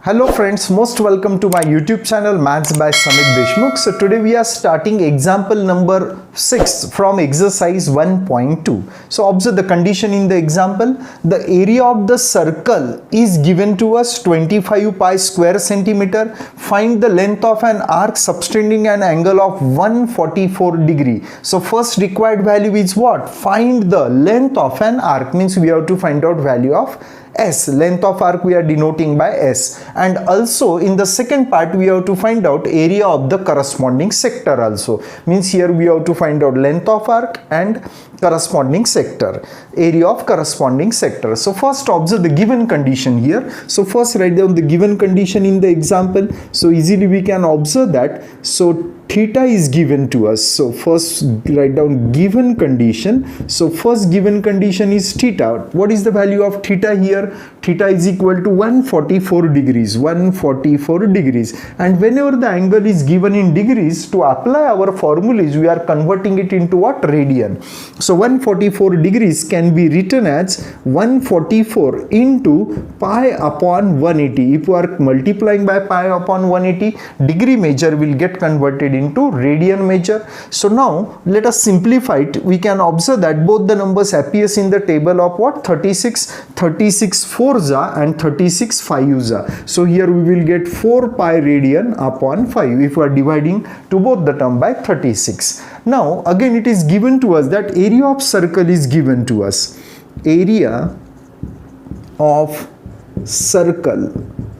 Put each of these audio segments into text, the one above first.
Hello friends, most welcome to my YouTube channel Maths by Samit Deshmukh. So today we are starting example number 6 from exercise 1.2. So observe the condition in the example. The area of the circle is given to us 25 pi square centimeter. Find the length of an arc subtending an angle of 144 degree. So first required value is what? Find the length of an arc, means we have to find out value of S. Length of arc we are denoting by S, and also in the second part we have to find out area of the corresponding sector also, means here we have to find out length of arc and corresponding sector, area of corresponding sector. So first observe the given condition here. So first write down the given condition in the example. So easily we can observe that. So theta is given to us. So first write down given condition. So first given condition is theta. What is the value of theta here? Theta is equal to 144 degrees. 144 degrees. And whenever the angle is given in degrees, to apply our formulas, we are converting it into what? Radian. So 144 degrees can be written as 144 into pi upon 180. If we are multiplying by pi upon 180, degree measure will get converted into radian measure. So now let us simplify it. We can observe that both the numbers appears in the table of what? 36 4s and 36 5s. So here we will get 4 pi radian upon 5 if we are dividing to both the term by 36. Now again it is given to us that area of circle is given to us. Area of circle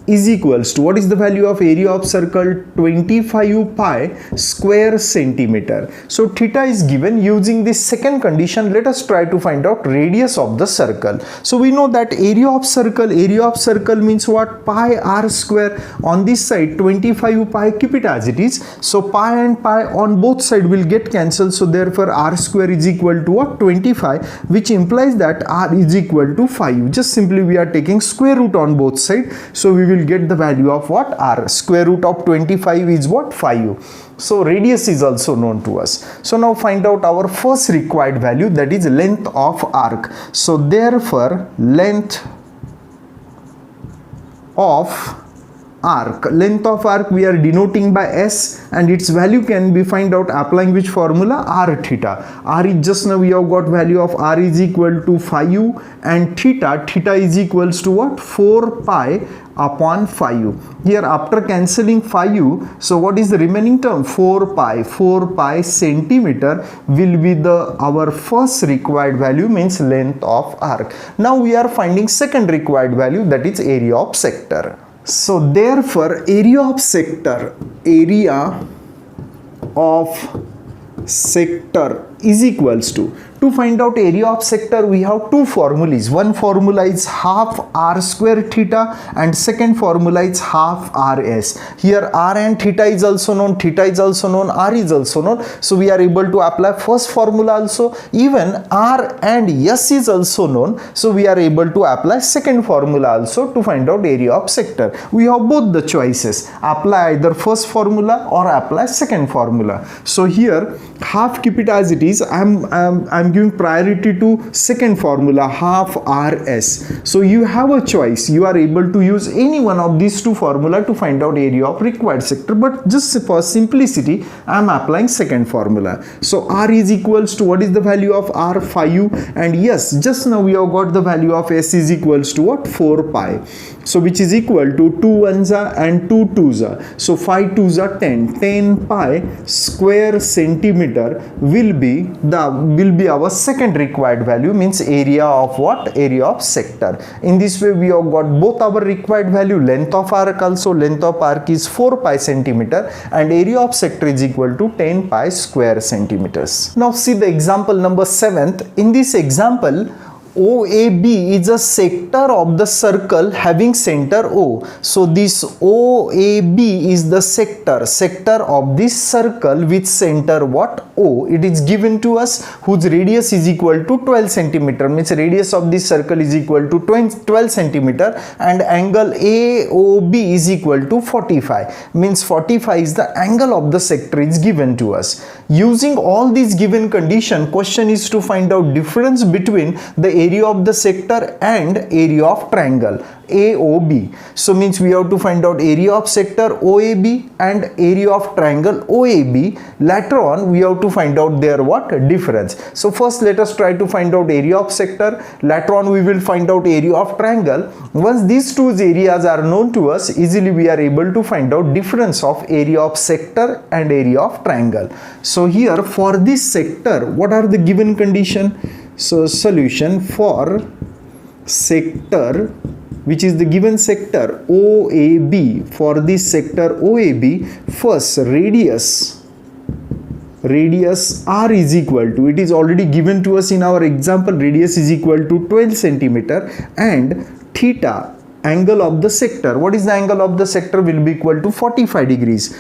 is equals to, what is the value of area of circle? 25 pi square centimeter. So theta is given. Using this second condition, let us try to find out radius of the circle. So we know that area of circle means what? Pi r square. On this side 25 pi, keep it as it is. So pi and pi on both sides will get cancelled. So therefore r square is equal to what? 25, which implies that r is equal to 5. Just simply we are taking square root on both sides. So we will get the value of what? R. Square root of 25 is what? 5. So radius is also known to us. So now find out our first required value, that is length of arc. So therefore length of arc. Length of arc we are denoting by S, and its value can be find out applying which formula? R theta. R is just now we have got value of R is equal to 5 and theta is equals to what? 4 pi upon 5. Here after cancelling 5, so what is the remaining term? 4 pi centimeter will be the our first required value, means length of arc. Now we are finding second required value, that is area of sector. So therefore area of sector is equals to find out area of sector we have two formulas. One formula is half r square theta and second formula is half rs. Here r and theta is also known, theta is also known, r is also known. So we are able to apply first formula also. Even r and s is also known. So we are able to apply second formula also to find out area of sector. We have both the choices. Apply either first formula or apply second formula. So here half, keep it as it is. I'm giving priority to second formula, half rs. So you have a choice. You are able to use any one of these two formula to find out area of required sector, but just for simplicity I am applying second formula. So r is equals to, what is the value of r? 5, and yes, just now we have got the value of s is equals to what? 4 pi. So which is equal to 2 1s and 2 2s. So 5 2s are 10 pi square centimeter will be our second required value, means area of what? Area of sector. In this way we have got both our required value. Length of arc also, length of arc is 4 pi centimeter and area of sector is equal to 10 pi square centimeters. Now see the example number 7th. In this example, OAB is a sector of the circle having center O. So this OAB is the sector of this circle with center what? O. It is given to us, whose radius is equal to 12 centimeter, means radius of this circle is equal to 12 centimeter, and angle AOB is equal to 45, means 45 is the angle of the sector is given to us. Using all these given condition, question is to find out difference between the area of the sector and area of triangle AOB. So means we have to find out area of sector OAB and area of triangle OAB. Later on we have to find out their what difference. So first let us try to find out area of sector. Later on we will find out area of triangle. Once these two areas are known to us, easily we are able to find out difference of area of sector and area of triangle. So here for this sector, what are the given condition? So solution for sector, which is the given sector OAB, for this sector OAB, first radius r is equal to, it is already given to us in our example, radius is equal to 12 centimeter, and theta, angle of the sector, what is the angle of the sector, will be equal to 45 degrees.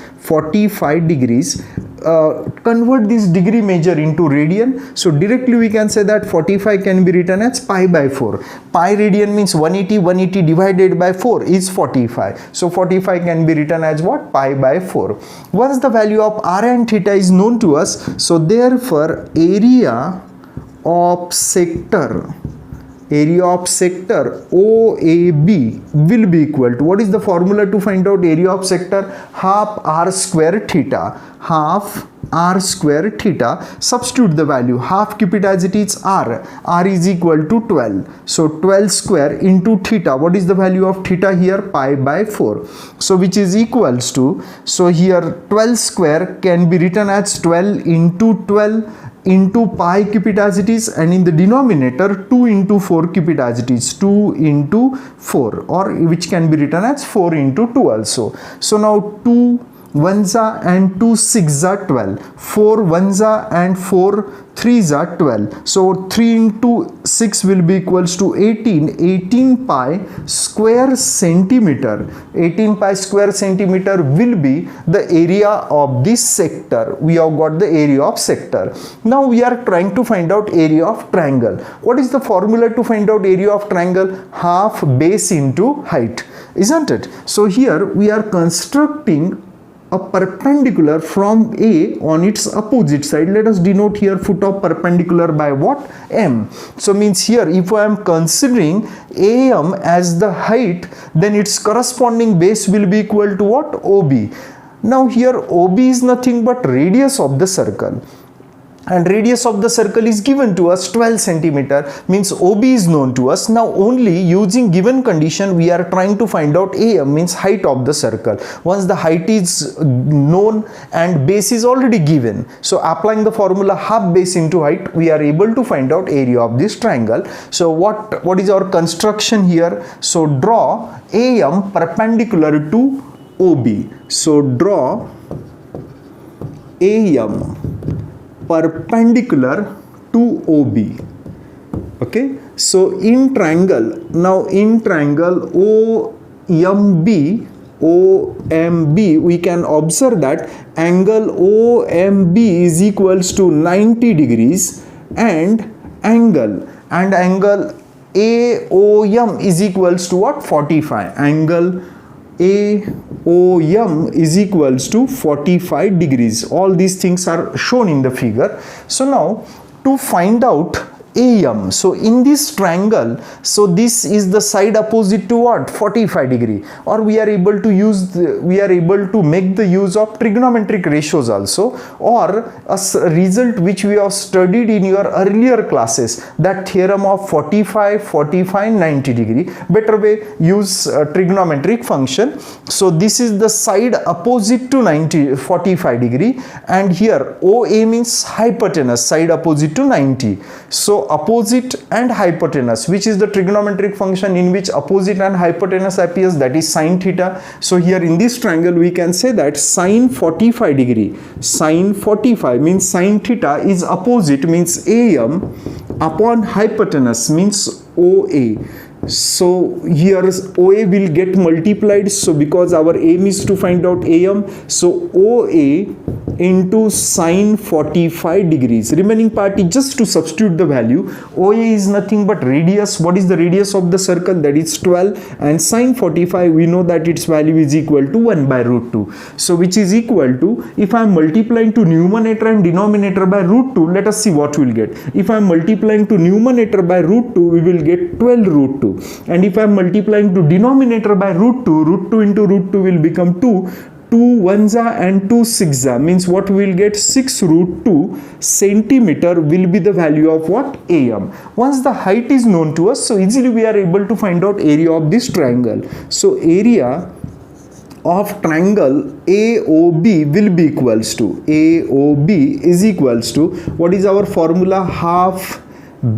Convert this degree measure into radian. So directly we can say that 45 can be written as pi by 4. Pi radian means 180 divided by 4 is 45. So 45 can be written as what? Pi by 4. Once the value of r and theta is known to us, so therefore area of sector OAB will be equal to, what is the formula to find out area of sector? Half r square theta. Substitute the value, half, keep it as it is, r is equal to 12. So 12 square into theta, what is the value of theta here? Pi by 4. So which is equals to, so here 12 square can be written as 12 into 12 into pi, keep it as it is, and in the denominator 2 into 4, keep it as it is, 2 into 4, or which can be written as 4 into 2 also. So now 2 1s and 2 6s are 12, 4 1s and 4 3s are 12. So 3 into 6 will be equals to 18 pi square centimeter. 18 pi square centimeter will be the area of this sector. We have got the area of sector. Now we are trying to find out area of triangle. What is the formula to find out area of triangle? Half base into height, isn't it? So here we are constructing a perpendicular from A on its opposite side. Let us denote here foot of perpendicular by what? M. So means here if I am considering AM as the height, then its corresponding base will be equal to what? OB. Now here OB is nothing but radius of the circle, and radius of the circle is given to us 12 centimeter, means OB is known to us. Now only using given condition we are trying to find out AM, means height of the circle. Once the height is known and base is already given, so applying the formula half base into height, we are able to find out area of this triangle. So what is our construction here? So draw AM perpendicular to OB. So draw AM perpendicular to OB. Okay, so in triangle, now in triangle OMB, we can observe that angle OMB is equals to 90 degrees and angle AOM is equals to what? 45. Angle AOM is equals to 45 degrees. All these things are shown in the figure. So now to find out AM, so in this triangle, so this is the side opposite to what? 45 degree, or we are able to make the use of trigonometric ratios also, or a result which we have studied in your earlier classes, that theorem of 45 90 degree. Better way, use trigonometric function. So this is the side opposite to 45 degree, and here OA means hypotenuse, side opposite to 90. So opposite and hypotenuse, which is the trigonometric function in which opposite and hypotenuse appears, that is sine theta. So here in this triangle we can say that sine 45 degree, sine 45 means sine theta is opposite, means AM upon hypotenuse means OA. So here OA will get multiplied, so because our aim is to find out AM, so OA into sine 45 degrees. Remaining part is just to substitute the value. OA is nothing but radius. What is the radius of the circle? That is 12, and sine 45 we know that its value is equal to 1 by root 2. So which is equal to, if I am multiplying to numerator and denominator by root 2, let us see what we will get. If I am multiplying to numerator by root 2, we will get 12 root 2, and if I am multiplying to denominator by root 2 into root 2 will become 2. 2 1s and 2 6s means what we will get, 6 root 2 centimeter will be the value of what? AM. Once the height is known to us, so easily we are able to find out area of this triangle. So area of triangle AOB will be equals to, AOB is equals to, what is our formula? Half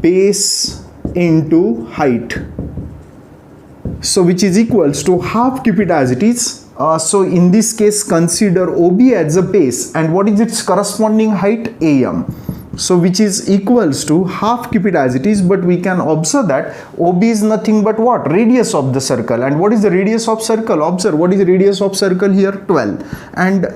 base into height. So which is equals to half, keep it as it is. So in this case consider OB as a base, and what is its corresponding height? AM. So which is equals to half, keep it as it is, but we can observe that OB is nothing but what? Radius of the circle. And what is the radius of circle? Observe, what is the radius of circle here? 12. And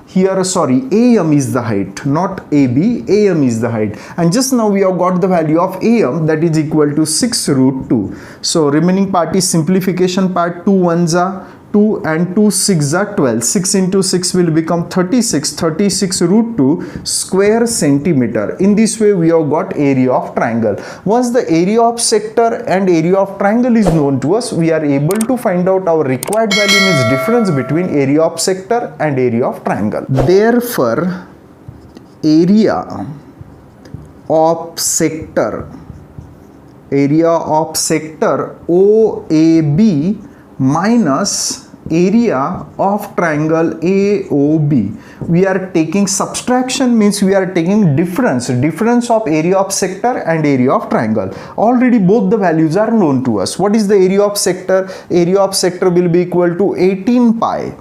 here, sorry, AM is the height, not AB, AM is the height. And just now we have got the value of AM, that is equal to 6 root 2. So remaining part is simplification part. 2 1s are 2 and 2 6s are 12. 6 into 6 will become 36. 36 root 2 square centimeter. In this way we have got area of triangle. Once the area of sector and area of triangle is known to us, we are able to find out our required value, means difference between area of sector and area of triangle. Therefore, area of sector OAB minus area of triangle AOB. We are taking subtraction, means we are taking difference of area of sector and area of triangle. Already both the values are known to us. What is the area of sector? Area of sector will be equal to 18 pi.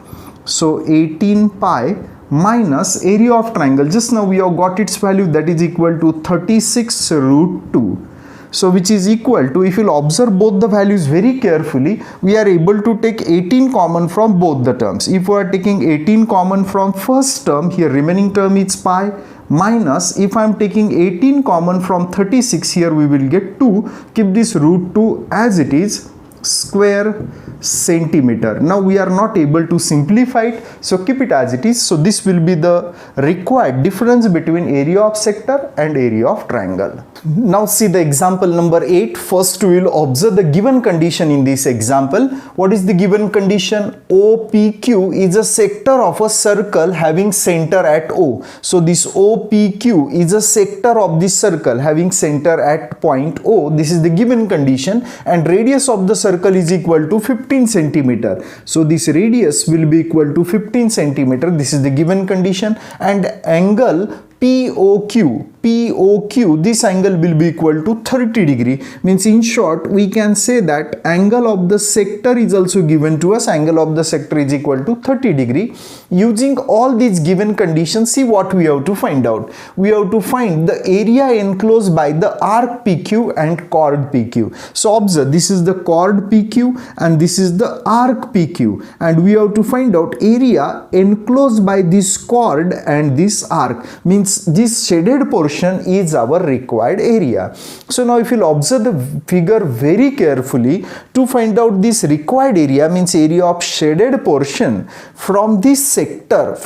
So 18 pi minus area of triangle, just now we have got its value, that is equal to 36 root 2. So which is equal to, if you will observe both the values very carefully, we are able to take 18 common from both the terms. If we are taking 18 common from first term, here remaining term is pi, minus if I am taking 18 common from 36, here we will get 2. Keep this root 2 as it is, square centimeter. Now we are not able to simplify it, so keep it as it is. So this will be the required difference between area of sector and area of triangle. Now see the example number 8. First we will observe the given condition in this example. What is the given condition? OPQ is a sector of a circle having center at O. So this OPQ is a sector of this circle having center at point O. This is the given condition, and radius of the circle is equal to 15 centimeter. So this radius will be equal to 15 centimeter. This is the given condition, and angle POQ, this angle will be equal to 30 degree. Means in short, we can say that angle of the sector is also given to us. Angle of the sector is equal to 30 degree. Using all these given conditions, see what we have to find out. We have to find the area enclosed by the arc PQ and chord PQ. So observe, this is the chord PQ and this is the arc PQ, and we have to find out area enclosed by this chord and this arc. Means this shaded portion is our required area. So now if you observe the figure very carefully, to find out this required area, means area of shaded portion from this sector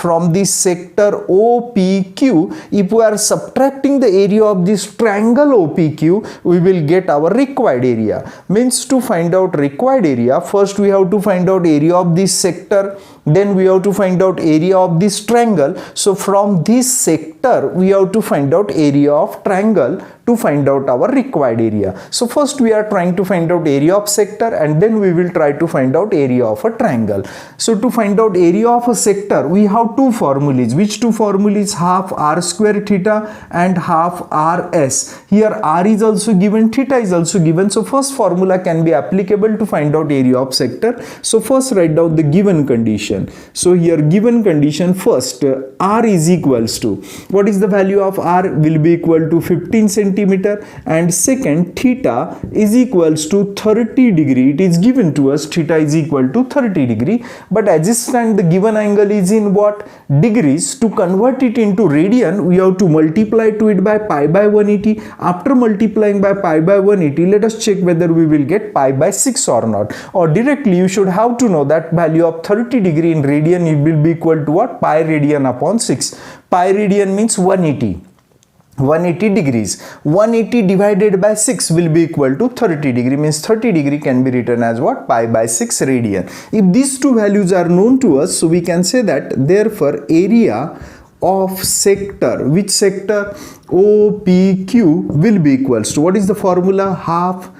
OPQ, if we are subtracting the area of this triangle OPQ, we will get our required area. Means to find out required area, first we have to find out area of this sector, then we have to find out area of this triangle. So from this sector we have to find out area of triangle to find out our required area. So first we are trying to find out area of sector, and then we will try to find out area of a triangle. So to find out area of a sector, we have two formulas. Which two formulas? Half r square theta and half rs. Here r is also given, theta is also given. So first formula can be applicable to find out area of sector. So first write down the given condition. So here given condition, first r is equals to, what is the value of r? will be equal to 15 centimeter, and second theta is equals to 30 degree. It is given to us theta is equal to 30 degree, but as it stand the given angle is in what degrees. To convert it into radian, we have to multiply to it by pi by 180. After multiplying by pi by 180, let us check whether we will get pi by 6 or not, or directly you should have to know that value of 30 degree in radian, it will be equal to what? Pi radian upon 6. Pi radian means 180 degrees. 180 divided by 6 will be equal to 30 degree, means 30 degree can be written as what? Pi by 6 radian. If these two values are known to us, so we can say that therefore area of sector, which sector? OPQ, will be equals to, what is the formula? Half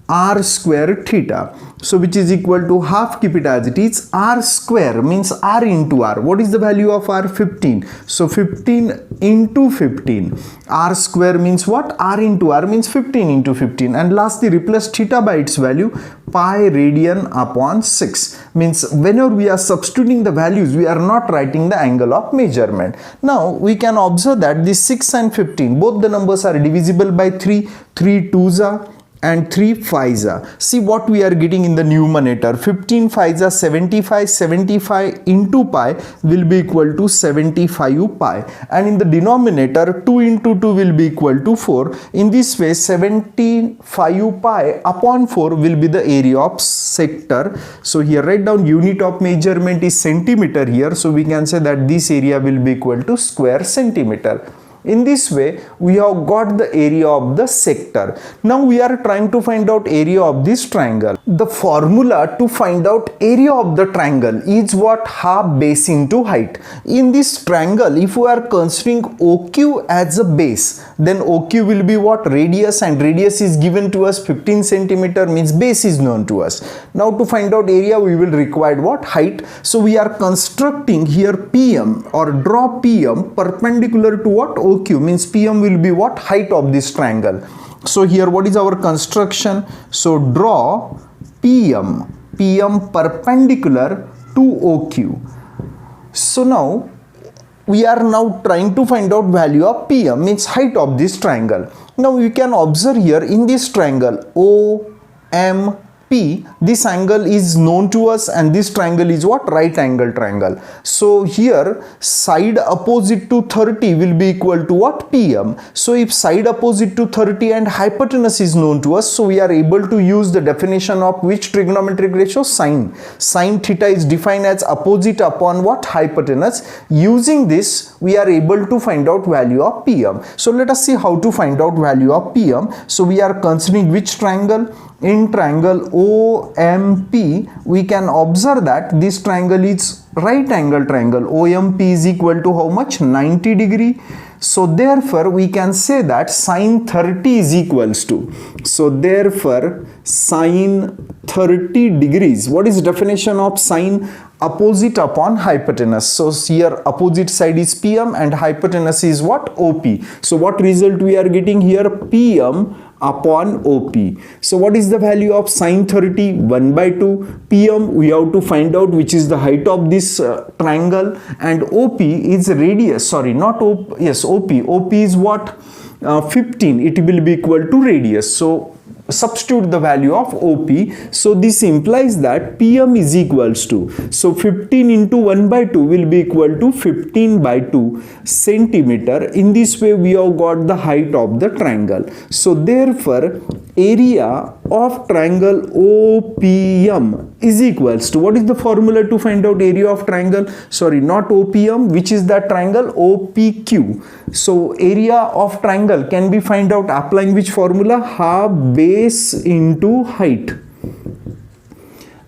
r square theta. So which is equal to half, keep it as it is, r square means r into r. What is the value of r? 15. So 15 into 15. R square means what? R into r means 15 into 15. And lastly, replace theta by its value, pi radian upon 6. Means whenever we are substituting the values, we are not writing the angle of measurement. Now we can observe that this 6 and 15, both the numbers are divisible by 3. 3 2s are and 3 5s are. See what we are getting in the numerator. 15 5s are 75. 75 into pi will be equal to 75 pi. And in the denominator, 2 into 2 will be equal to 4. In this way, 75 pi upon 4 will be the area of sector. So here write down unit of measurement is centimeter here. So we can say that this area will be equal to square centimeter. In this way, we have got the area of the sector. Now we are trying to find out area of this triangle. The formula to find out area of the triangle is what? Half base into height. In this triangle, if we are considering OQ as a base, then OQ will be what? Radius, and radius is given to us 15 centimeter, means base is known to us. Now to find out area, we will require what? Height. So we are constructing here PM, or draw PM perpendicular to what? OQ, means PM will be what? Height of this triangle. So here what is our construction? So draw PM perpendicular to OQ. So now we are now trying to find out value of PM, means height of this triangle. Now you can observe here in this triangle OMP, this angle is known to us, and this triangle is what? Right angle triangle. So here side opposite to 30 will be equal to what? PM. So if side opposite to 30 and hypotenuse is known to us, so we are able to use the definition of which trigonometric ratio? Sine. Sine theta is defined as opposite upon what? Hypotenuse. Using this, we are able to find out value of PM. So let us see how to find out value of PM. So we are considering which triangle? In triangle OMP, we can observe that this triangle is right angle triangle. OMP is equal to how much? 90 degree. So therefore we can say that sine 30 is equals to, so therefore sine 30 degrees. What is definition of sine? Opposite upon hypotenuse. So here opposite side is PM and hypotenuse is what? OP. So what result we are getting here? PM upon OP. So what is the value of sine 30? 1 by 2. PM we have to find out which is the height of this triangle, and OP is radius, sorry, not OP, yes, OP. OP is what? 15. It will be equal to radius. So substitute the value of OP. So this implies that PM is equals to, so 15 into 1 by 2 will be equal to 15 by 2 centimeter. In this way we have got the height of the triangle. So therefore area of triangle OPM is equals to, what is the formula to find out area of triangle? Sorry, not OPM, which is that triangle? OPQ. So area of triangle can be find out applying which formula? Half base into height.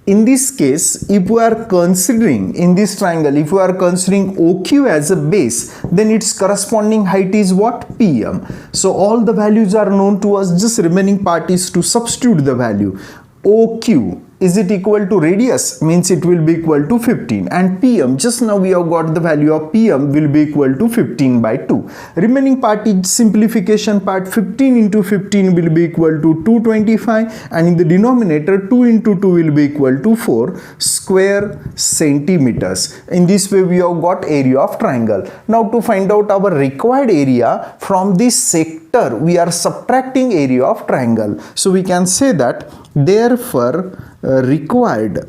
In this case, if we are considering in this triangle, if we are considering OQ as a base, then its corresponding height is what? PM. So all the values are known to us. Just remaining part is to substitute the value. OQ is it equal to radius? Means it will be equal to 15, and PM, just now we have got the value of PM will be equal to 15 by 2. Remaining part is simplification part. 15 into 15 will be equal to 225, and in the denominator 2 into 2 will be equal to 4 square centimeters. In this way we have got area of triangle. Now to find out our required area from this sector, we are subtracting area of triangle. So we can say that therefore required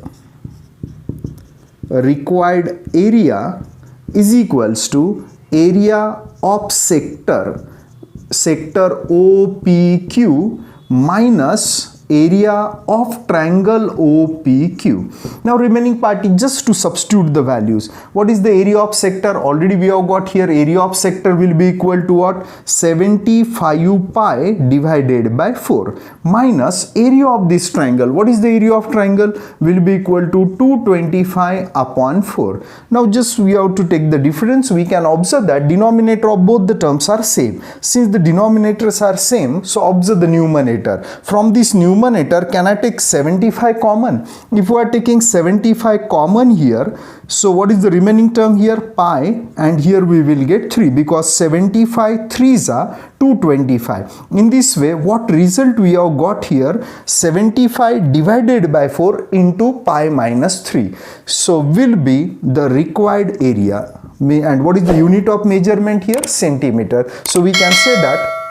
area is equals to area of sector OPQ minus area of triangle OPQ. Now remaining part is just to substitute the values. What is the area of sector? Already we have got here area of sector will be equal to what? 75 pi divided by 4 minus area of this triangle. What is the area of triangle? Will be equal to 225 upon 4. Now just we have to take the difference. We can observe that denominator of both the terms are same. Since the denominators are same, so observe the numerator. From this numerator, can I take 75 common? If we are taking 75 common here, so what is the remaining term here? Pi, and here we will get 3, because 75 3s are 225. In this way, what result we have got here? 75 divided by 4 into pi minus 3. So will be the required area. And what is the unit of measurement here? Centimeter. So we can say that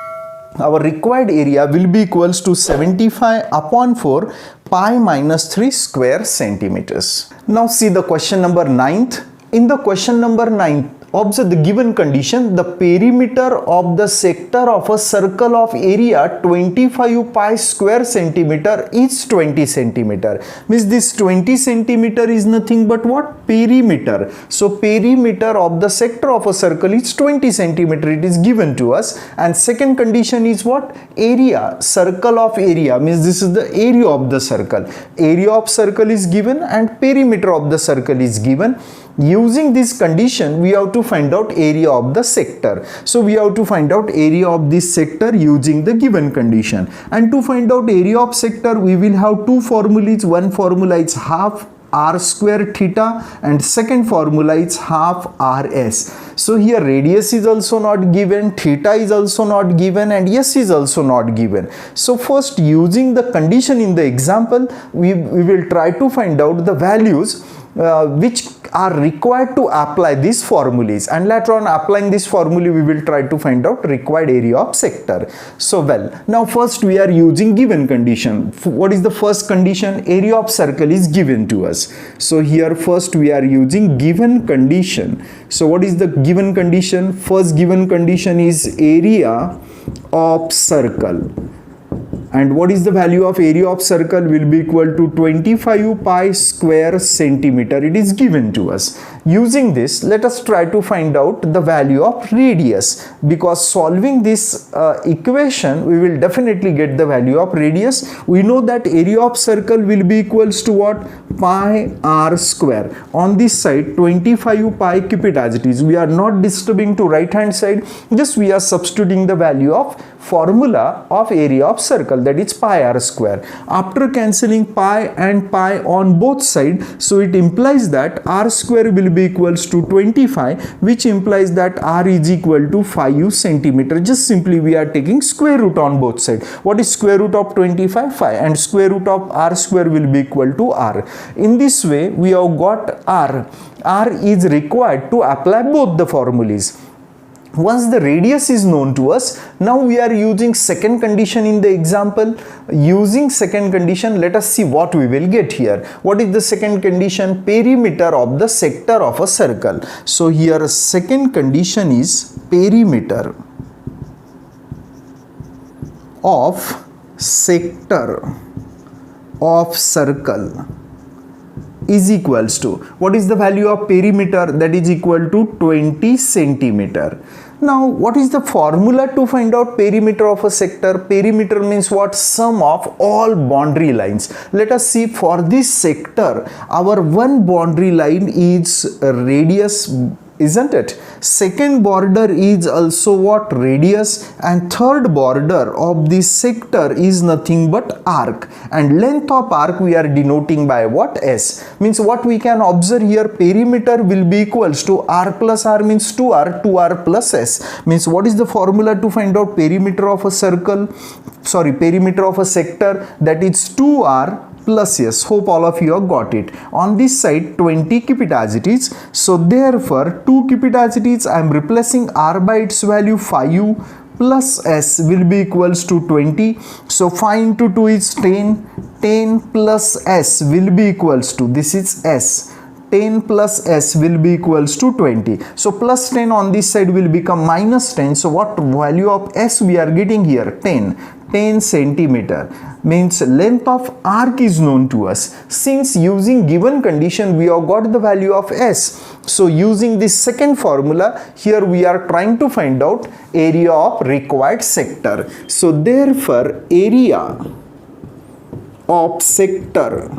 our required area will be equals to 75 upon 4 pi minus 3 square centimeters. Now see the question number 9th. In the question number 9, observe the given condition. The perimeter of the sector of a circle of area 25 pi square centimeter is 20 centimeter. Means this 20 centimeter is nothing but what? Perimeter. So perimeter of the sector of a circle is 20 centimeter. It is given to us. And second condition is what? Area. Circle of area. Means this is the area of the circle. Area of circle is given and perimeter of the circle is given. Using this condition, we have to find out area of the sector. So we have to find out area of this sector using the given condition. And to find out area of sector, we will have two formulas. One formula is half r square theta, and second formula is half rs. So here radius is also not given, theta is also not given, and s is also not given. So first, using the condition in the example, we will try to find out the values which are required to apply these formulas, and later on applying this formula we will try to find out required area of sector. So well, now first we are using given condition. What is the first condition? Area of circle is given to us. So here first we are using given condition. So what is the given condition? First given condition is area of circle. And what is the value of area of circle? Will be equal to 25 pi square centimeter. It is given to us. Using this, let us try to find out the value of radius, because solving this equation, we will definitely get the value of radius. We know that area of circle will be equals to what? Pi r square. On this side, 25 pi, keep it as it is. We are not disturbing to right hand side. Just we are substituting the value of formula of area of circle, that is pi r square. After cancelling pi and pi on both sides, so it implies that r square will be equals to 25, which implies that r is equal to 5 centimeter. Just simply we are taking square root on both sides. What is square root of 25? 5, and square root of r square will be equal to r. In this way, we have got r. R is required to apply both the formulas. Once the radius is known to us, now we are using second condition in the example. Using second condition, let us see what we will get here. What is the second condition? Perimeter of the sector of a circle. So here second condition is perimeter of sector of circle is equals to, what is the value of perimeter? That is equal to 20 centimeter. Now, what is the formula to find out perimeter of a sector? Perimeter means what? Sum of all boundary lines. Let us see, for this sector, our one boundary line is radius isn't it? Second border is also what? Radius, and third border of this sector is nothing but arc, and length of arc we are denoting by what? S. Means what we can observe here, perimeter will be equals to r plus r means 2r plus s. Means what is the formula to find out perimeter of a circle, perimeter of a sector? That is 2r plus s. Hope all of you have got it. On this side 20, keep it as it is. So therefore 2, keep it as it is. I am replacing r by its value 5 plus s will be equals to 20. So 5 into 2 is 10. 10 plus s will be equals to, this is s, 10 plus s will be equals to 20. So plus 10 on this side will become minus 10. So what value of s we are getting here? 10 centimeter. Means length of arc is known to us. Since using given condition we have got the value of s. So using this second formula, here we are trying to find out area of required sector. So therefore area of sector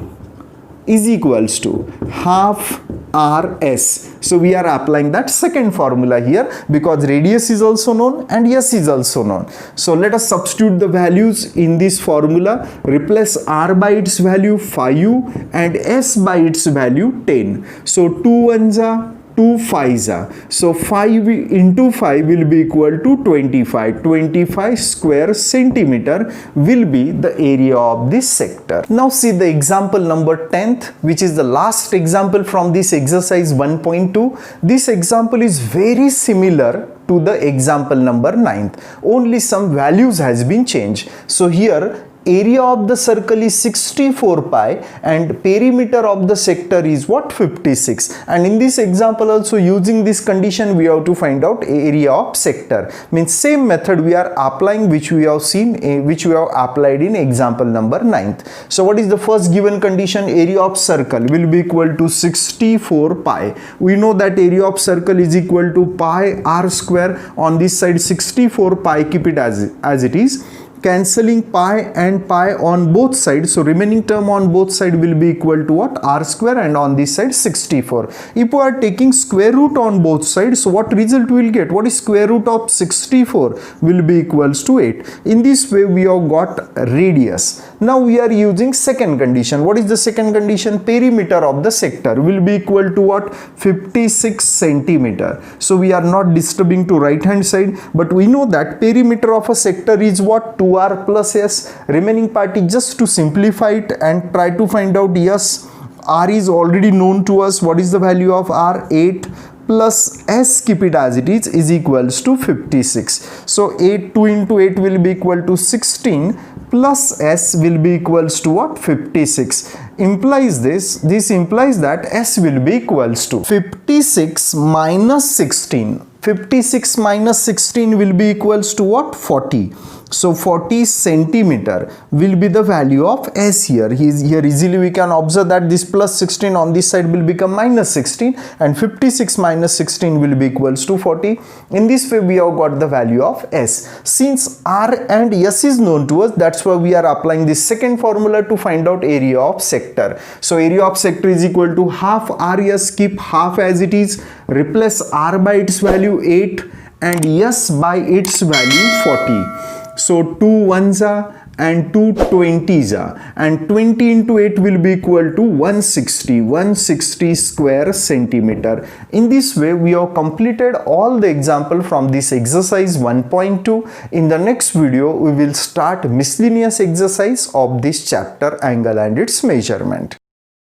is equals to half rs. So we are applying that second formula here because radius is also known and s is also known. So let us substitute the values in this formula. Replace r by its value 5 and s by its value 10. So 2 ones are 2 5s are. So 5 into 5 will be equal to 25. 25 square centimeter will be the area of this sector. Now see the example number 10th, which is the last example from this exercise 1.2. This example is very similar to the example number 9th. Only some values has been changed. So here area of the circle is 64 pi and perimeter of the sector is what? 56. And in this example also using this condition we have to find out area of sector. Means same method we are applying which we have seen, which we have applied in example number 9th. So what is the first given condition? Area of circle will be equal to 64 pi. We know that area of circle is equal to pi r square. On this side 64 pi, keep it as it is. Cancelling pi and pi on both sides, so remaining term on both sides will be equal to what? R square, and on this side 64. If we are taking square root on both sides, so what result we will get? What is square root of 64? Will be equals to 8. In this way we have got radius. Now we are using second condition. What is the second condition? Perimeter of the sector will be equal to what? 56 centimeter. So we are not disturbing to right hand side, but we know that perimeter of a sector is what? 2r plus s. Remaining part is just to simplify it and try to find out. Yes, r is already known to us. What is the value of r? 8 plus s, keep it as it is equals to 56. So 2 into 8 will be equal to 16 plus s will be equals to what? 56. Implies this implies that s will be equals to 56 minus 16. 56 minus 16 will be equals to what? 40. So 40 centimeter will be the value of s here. Here easily we can observe that this plus 16 on this side will become minus 16 and 56 minus 16 will be equals to 40. In this way we have got the value of s. Since r and s is known to us, that's why we are applying this second formula to find out area of sector. So area of sector is equal to half rs, keep half as it is, replace r by its value 8 and s by its value 40. So 2 ones are and 2 20s are, and 20 into 8 will be equal to 160 square centimeter. In this way we have completed all the example from this exercise 1.2. In the next video we will start miscellaneous exercise of this chapter, angle and its measurement.